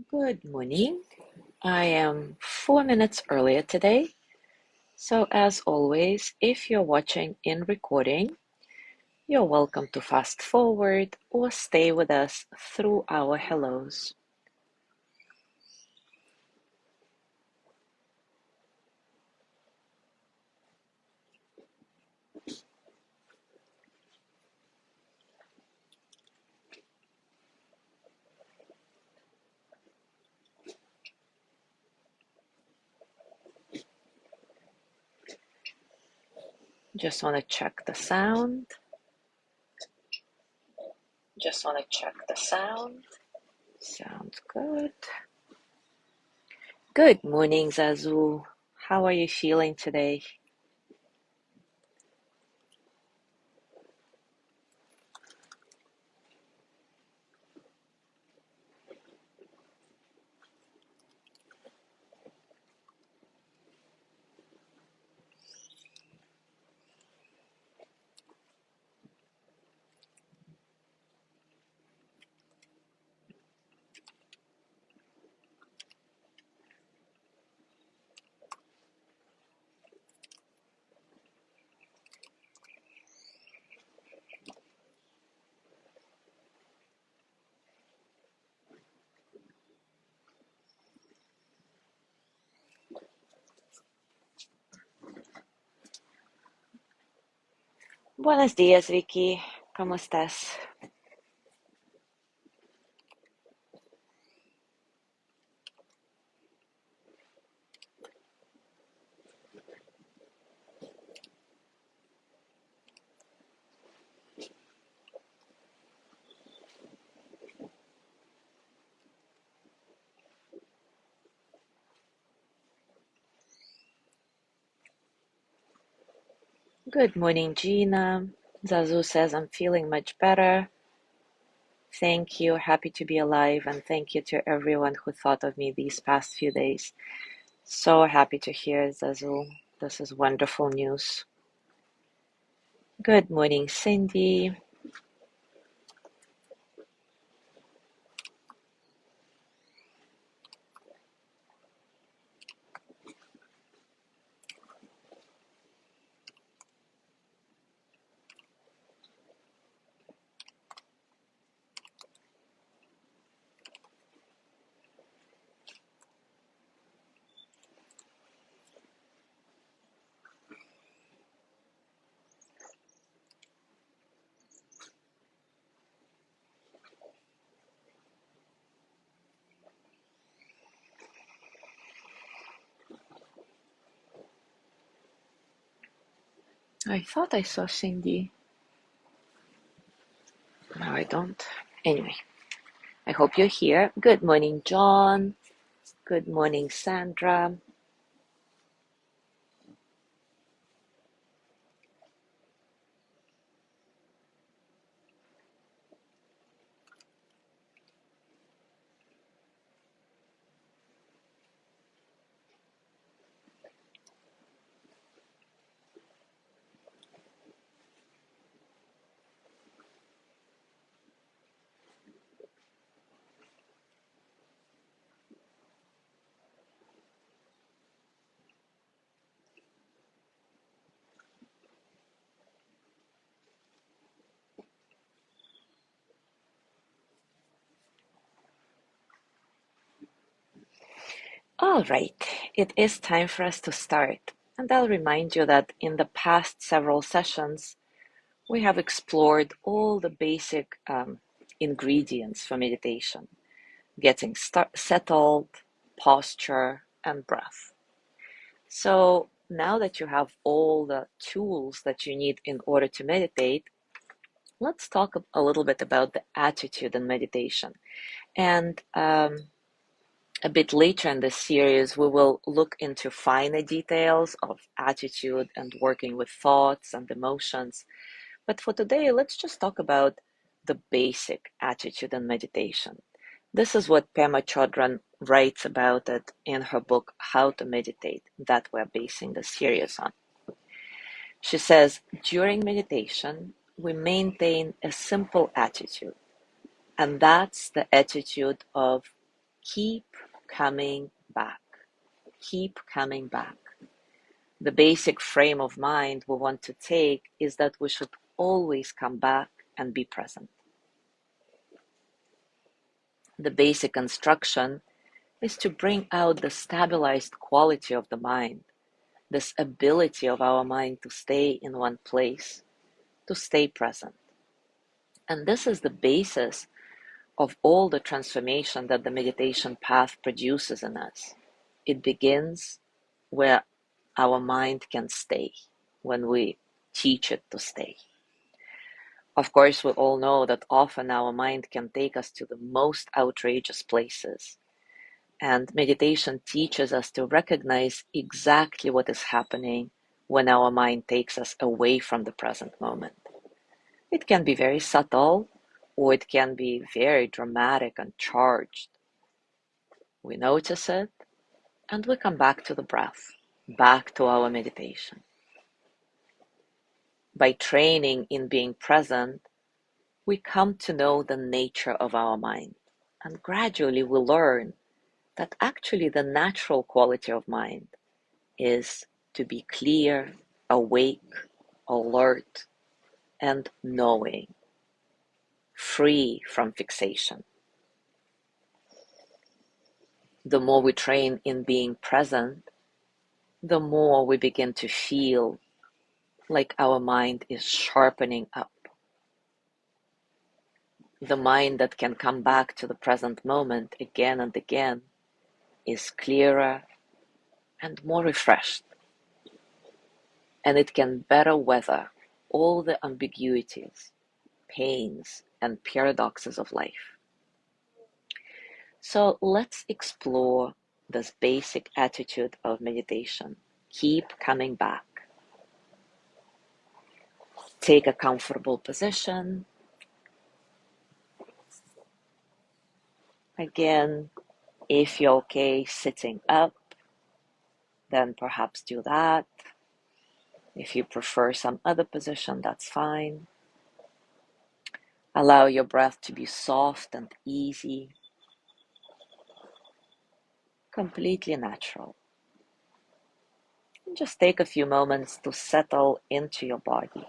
Good morning. I am 4 minutes earlier today. So, as always, if you're watching in recording, you're welcome to fast forward or stay with us through our hellos. Just want to check the sound. Sounds good. Good morning, Zazu. How are you feeling today? Buenos días, Vicky. ¿Cómo estás? Good morning, Gina. Zazu says I'm feeling much better. Thank you. Happy to be alive. And thank you to everyone who thought of me these past few days. So happy to hear, Zazu. This is wonderful news. Good morning, Cindy. I thought I saw Cindy. No, I don't. Anyway, I hope you're here. Good morning, John. Good morning, Sandra. All right, it is time for us to start. And I'll remind you that in the past several sessions, we have explored all the basic ingredients for meditation, getting settled, posture, and breath. So now that you have all the tools that you need in order to meditate, let's talk a little bit about the attitude in meditation. And a bit later in this series, we will look into finer details of attitude and working with thoughts and emotions. But for today, let's just talk about the basic attitude in meditation. This is what Pema Chodron writes about it in her book, How to Meditate, that we're basing the series on. She says, during meditation, we maintain a simple attitude, and that's the attitude of Keep coming back. Keep coming back. The basic frame of mind we want to take is that we should always come back and be present. The basic instruction is to bring out the stabilized quality of the mind, this ability of our mind to stay in one place, to stay present. And this is the basis of all the transformation that the meditation path produces in us. It begins where our mind can stay, when we teach it to stay. Of course, we all know that often our mind can take us to the most outrageous places. And meditation teaches us to recognize exactly what is happening when our mind takes us away from the present moment. It can be very subtle, or it can be very dramatic and charged. We notice it, and we come back to the breath, back to our meditation. By training in being present, we come to know the nature of our mind, and gradually we learn that actually the natural quality of mind is to be clear, awake, alert, and knowing, free from fixation. The more we train in being present, the more we begin to feel like our mind is sharpening up. The mind that can come back to the present moment again and again is clearer and more refreshed, and it can better weather all the ambiguities, pains, and paradoxes of life. So let's explore this basic attitude of meditation. Keep coming back. Take a comfortable position. Again, if you're okay sitting up, then perhaps do that. If you prefer some other position, that's fine. Allow your breath to be soft and easy, completely natural. And just take a few moments to settle into your body.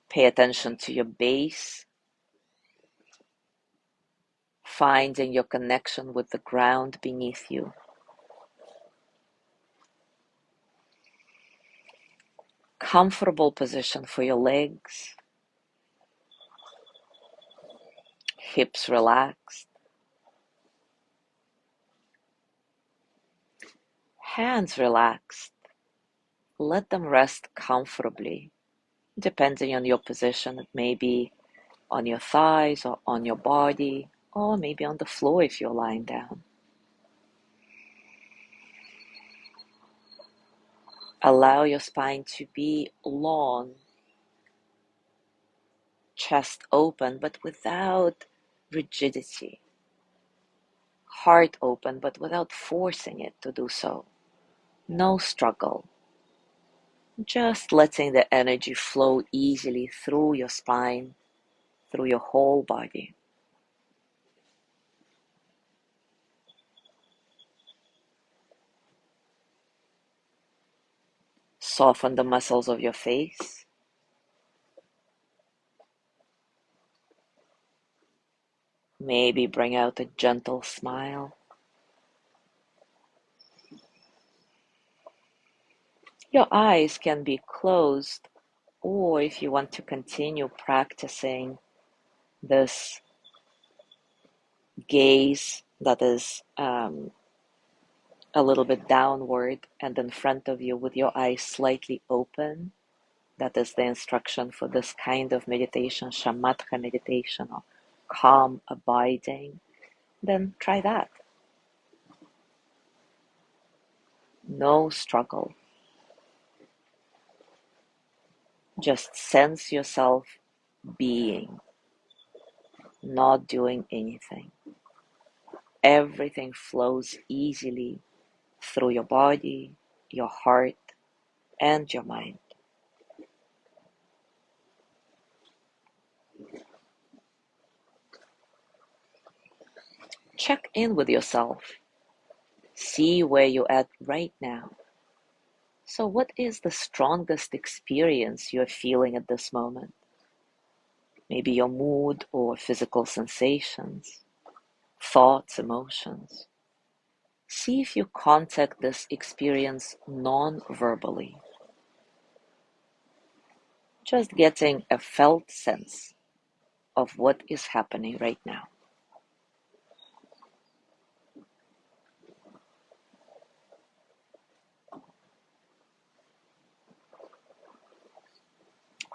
Pay attention to your base, finding your connection with the ground beneath you. Comfortable position for your legs, hips relaxed, hands relaxed. Let them rest comfortably, depending on your position. It may be on your thighs or on your body, or maybe on the floor if you're lying down. Allow your spine to be long, chest open, but without rigidity. Heart open, but without forcing it to do so. No struggle. Just letting the energy flow easily through your spine, through your whole body. Soften the muscles of your face. Maybe bring out a gentle smile. Your eyes can be closed, or if you want to continue practicing this gaze that is a little bit downward and in front of you with your eyes slightly open, that is the instruction for this kind of meditation, shamatha meditation, or calm abiding, then try that. No struggle. Just sense yourself being, not doing anything. Everything flows easily through your body, your heart, and your mind. check in with yourself. See where you're at right now. So, what is the strongest experience you're feeling at this moment? Maybe your mood or physical sensations, thoughts, emotions. See if you contact this experience non-verbally, just getting a felt sense of what is happening right now.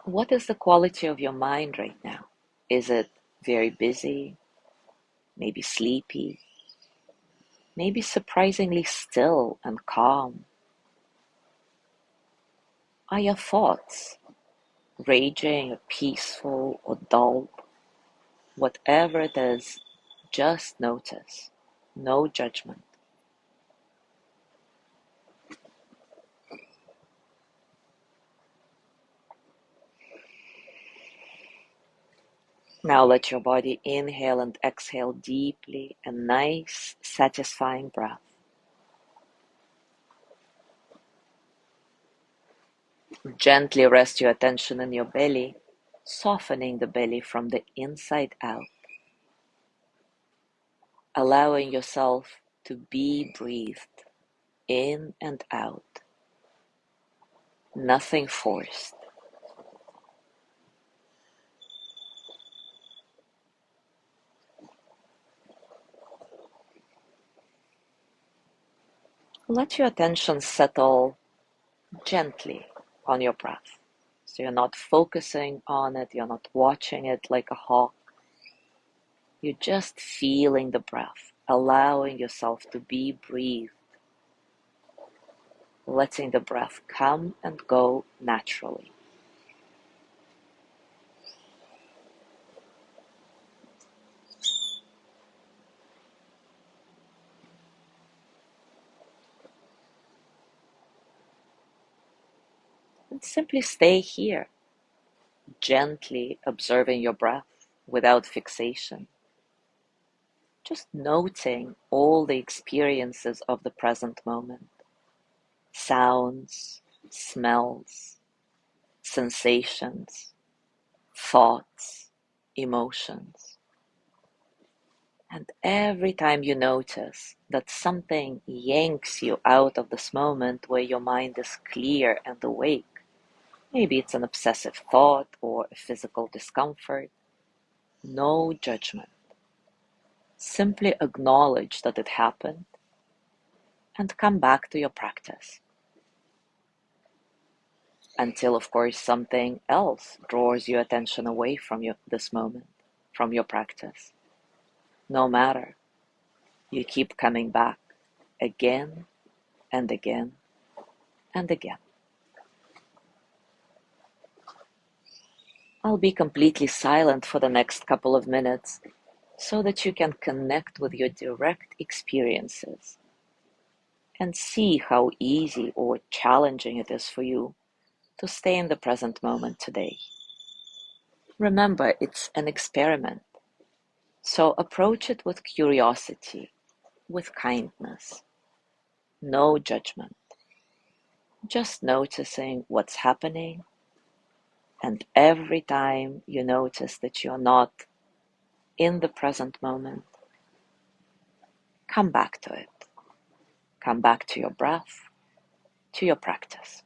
What is the quality of your mind right now? Is it very busy, maybe sleepy, maybe surprisingly still and calm? Are your thoughts raging, or peaceful, or dull? Whatever it is, just notice. No judgment. Now let your body inhale and exhale deeply, a nice, satisfying breath. Gently rest your attention in your belly, softening the belly from the inside out, allowing yourself to be breathed in and out. Nothing forced. Let your attention settle gently on your breath. So you're not focusing on it, you're not watching it like a hawk. You're just feeling the breath, allowing yourself to be breathed, letting the breath come and go naturally. And simply stay here, gently observing your breath without fixation. Just noting all the experiences of the present moment. Sounds, smells, sensations, thoughts, emotions. And every time you notice that something yanks you out of this moment where your mind is clear and awake, maybe it's an obsessive thought or a physical discomfort, no judgment. Simply acknowledge that it happened and come back to your practice. Until, of course, something else draws your attention away from this moment, from your practice. No matter, you keep coming back again and again and again. I'll be completely silent for the next couple of minutes so that you can connect with your direct experiences and see how easy or challenging it is for you to stay in the present moment today. Remember, it's an experiment, so approach it with curiosity, with kindness, no judgment, just noticing what's happening. And every time you notice that you're not in the present moment, come back to it. Come back to your breath, to your practice.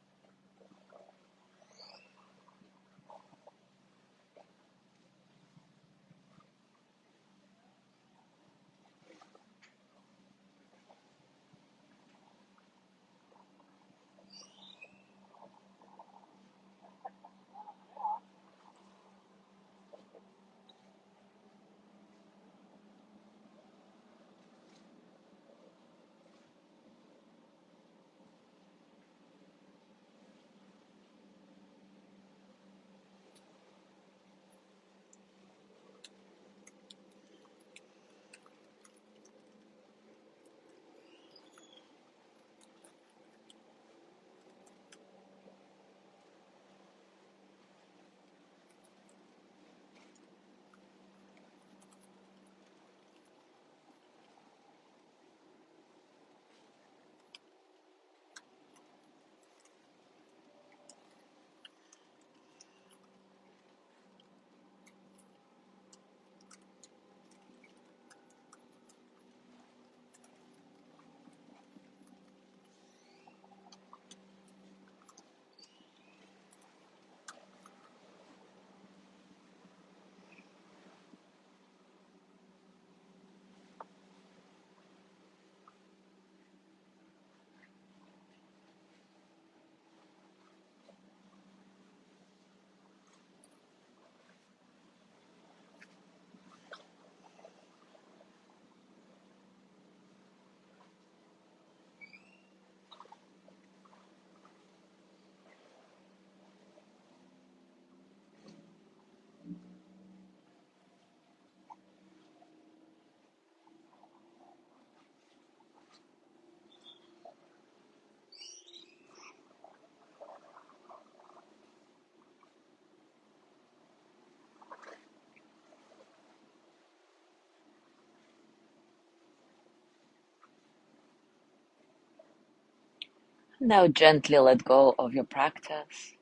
Now gently let go of your practice.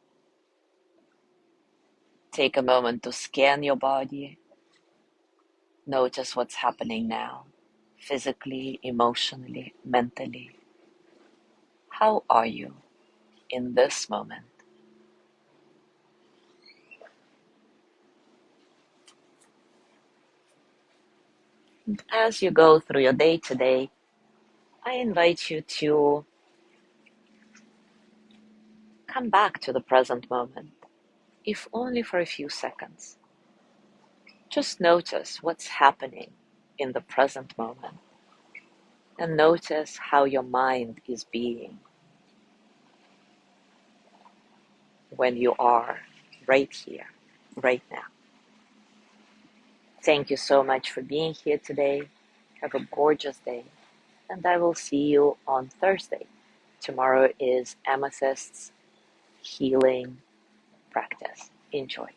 Take a moment to scan your body. Notice what's happening now, physically, emotionally, mentally. How are you in this moment? As you go through your day today, I invite you to come back to the present moment, if only for a few seconds. Just notice what's happening in the present moment and notice how your mind is being when you are right here, right now. Thank you so much for being here today. Have a gorgeous day, and I will see you on Thursday. Tomorrow is Amethyst's healing practice. Enjoy.